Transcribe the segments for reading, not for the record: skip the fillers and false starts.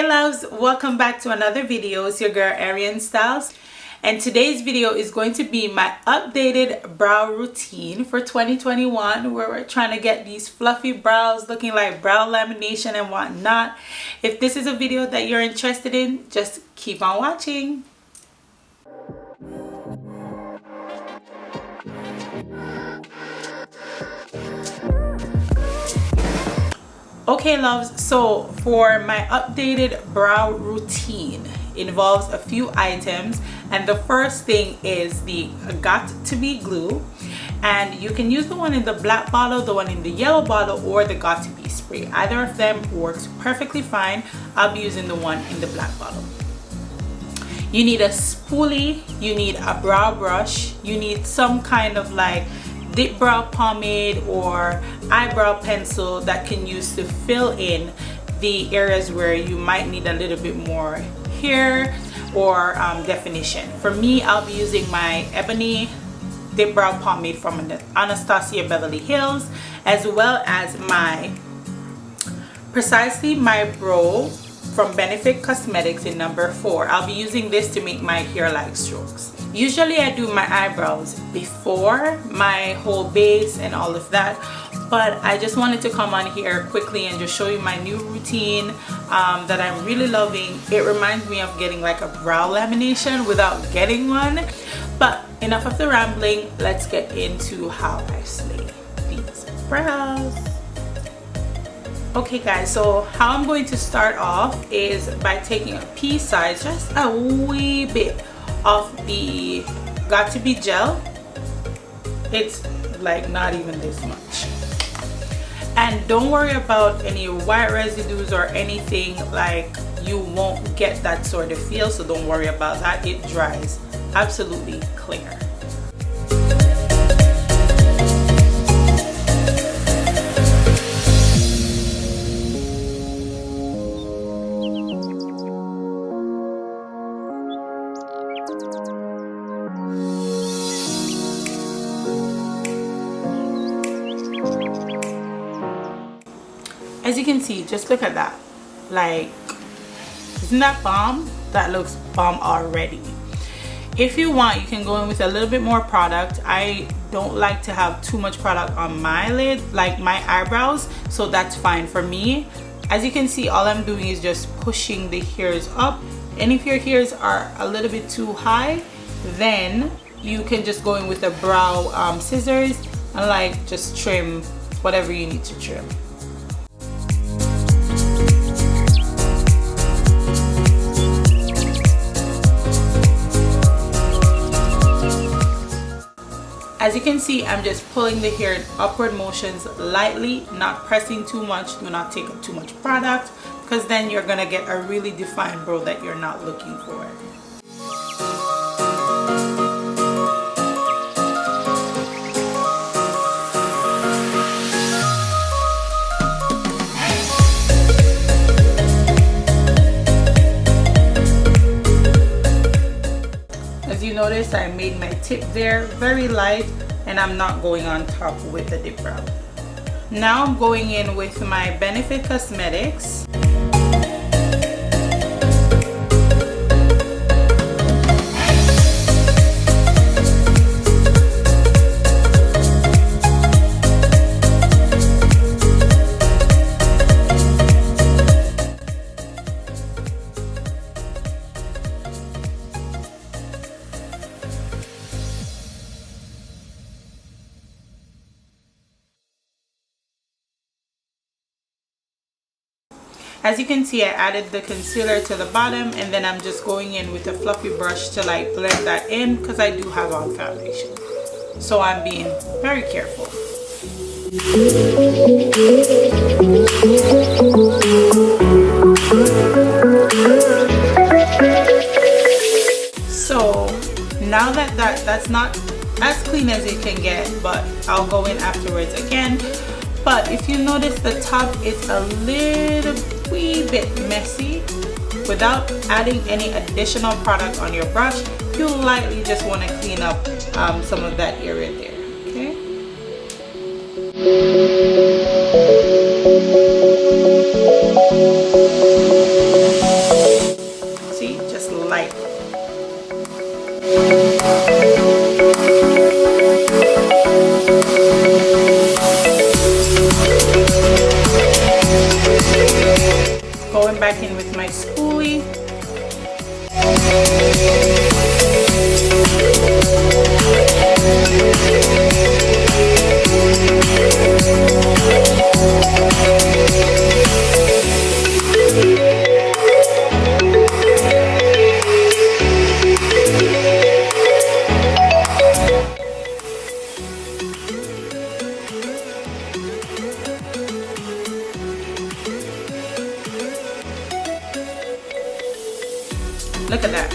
Hey loves, welcome back to another video. It's your girl Arianne Styllz, and today's video is going to be my updated brow routine for 2021, where we're trying to get these fluffy brows looking like brow lamination and whatnot. If this is a video that you're interested in, just keep on watching. Okay loves, so for my updated brow routine involves a few items, and the first thing is the GOT2B glue, and you can use the one in the black bottle, the one in the yellow bottle, or the GOT2B spray. Either of them works perfectly fine. I'll be using the one in the black bottle. You need a spoolie, you need a brow brush, you need some kind of like dip brow pomade or eyebrow pencil that can use to fill in the areas where you might need a little bit more hair or definition. For me, I'll be using my Ebony dip brow pomade from Anastasia Beverly Hills, as well as my Precisely My Brow from Benefit Cosmetics in number 4. I'll be using this to make my hair like strokes. Usually I do my eyebrows before my whole base and all of that, but I just wanted to come on here quickly and just show you my new routine that I'm really loving. It reminds me of getting like a brow lamination without getting one. But enough of the rambling, let's get into how I slay these brows. Okay guys, so how I'm going to start off is by taking a pea size, just a wee bit of the GOT2B gel. It's like not even this much, and don't worry about any white residues or anything. Like, you won't get that sort of feel, so don't worry about that. It dries absolutely clear. As you can see, just look at that. Like, isn't that bomb? That looks bomb already. If you want, you can go in with a little bit more product. I don't like to have too much product on my lid, like my eyebrows, so that's fine for me. As you can see, all I'm doing is just pushing the hairs up, and if your hairs are a little bit too high, then you can just go in with the brow scissors and like just trim whatever you need to trim. As you can see, I'm just pulling the hair in upward motions lightly, not pressing too much. Do not take up too much product, because then you're gonna get a really defined brow that you're not looking for. Notice I made my tip there very light, and I'm not going on top with the dip brow. Now I'm going in with my Benefit Cosmetics. As you can see, I added the concealer to the bottom, and then I'm just going in with a fluffy brush to like blend that in, because I do have on foundation. So I'm being very careful. So now that's not as clean as it can get, but I'll go in afterwards again. But if you notice, the top is a little wee bit messy. Without adding any additional product on your brush, you lightly just want to clean up some of that area there. Okay. back in with my spoolie. Look at that.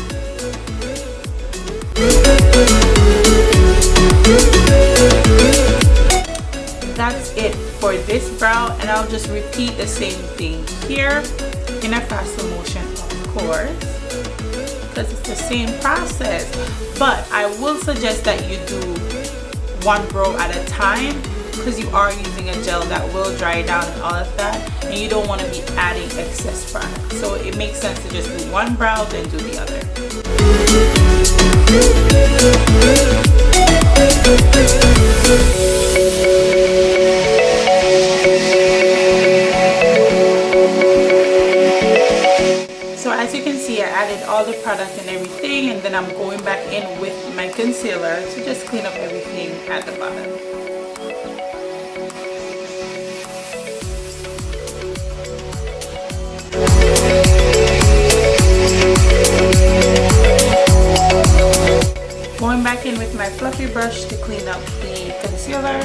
That's it for this brow, and I'll just repeat the same thing here in a faster motion, of course, because it's the same process. But I will suggest that you do one brow at a time, because you are using a gel that will dry down and all of that, and you don't want to be adding excess product. So it makes sense to just do one brow, then do the other. So as you can see, I added all the product and everything, and then I'm going back in with my concealer to just clean up everything at the bottom. Going back in with my fluffy brush to clean up the concealer.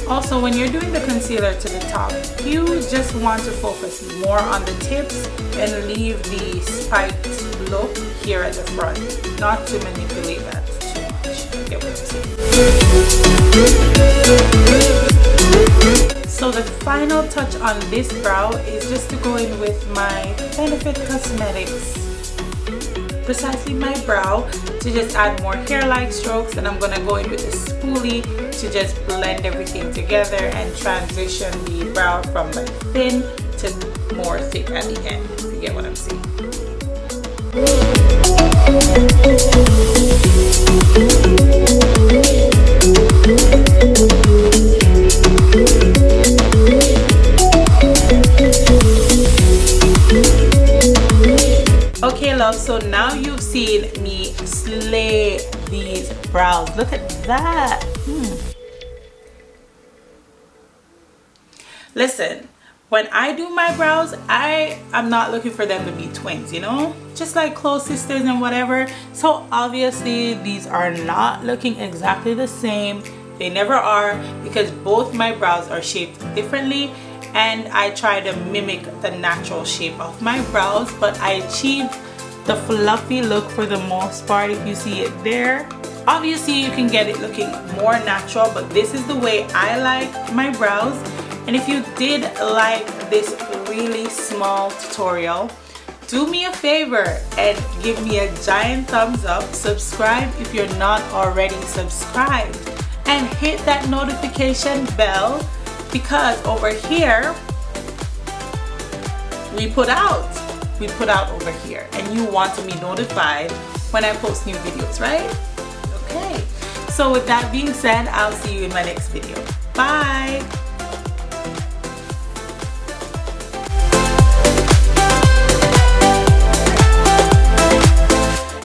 Also, when you're doing the concealer to the top, you just want to focus more on the tips and leave the spiked look here at the front, not to manipulate that too much. Get what I'm saying? So the final touch on this brow is just to go in with my Benefit Cosmetics Precisely My Brow to just add more hair-like strokes, and I'm gonna go in with a spoolie to just blend everything together and transition the brow from like thin to more thick at the end, if you get what I'm saying. Okay love, so now you've seen me slay these brows. Look at that. Listen, when I do my brows, I'm not looking for them to be twins, you know, just like close sisters and whatever. So obviously these are not looking exactly the same. They never are, because both my brows are shaped differently, and I try to mimic the natural shape of my brows, but I achieved the fluffy look for the most part, if you see it there. Obviously you can get it looking more natural, but this is the way I like my brows. And if you did like this really small tutorial, do me a favor and give me a giant thumbs up, subscribe if you're not already subscribed, and hit that notification bell, because over here we put out over here, and you want to be notified when I post new videos, right? Okay, so with that being said, I'll see you in my next video. Bye.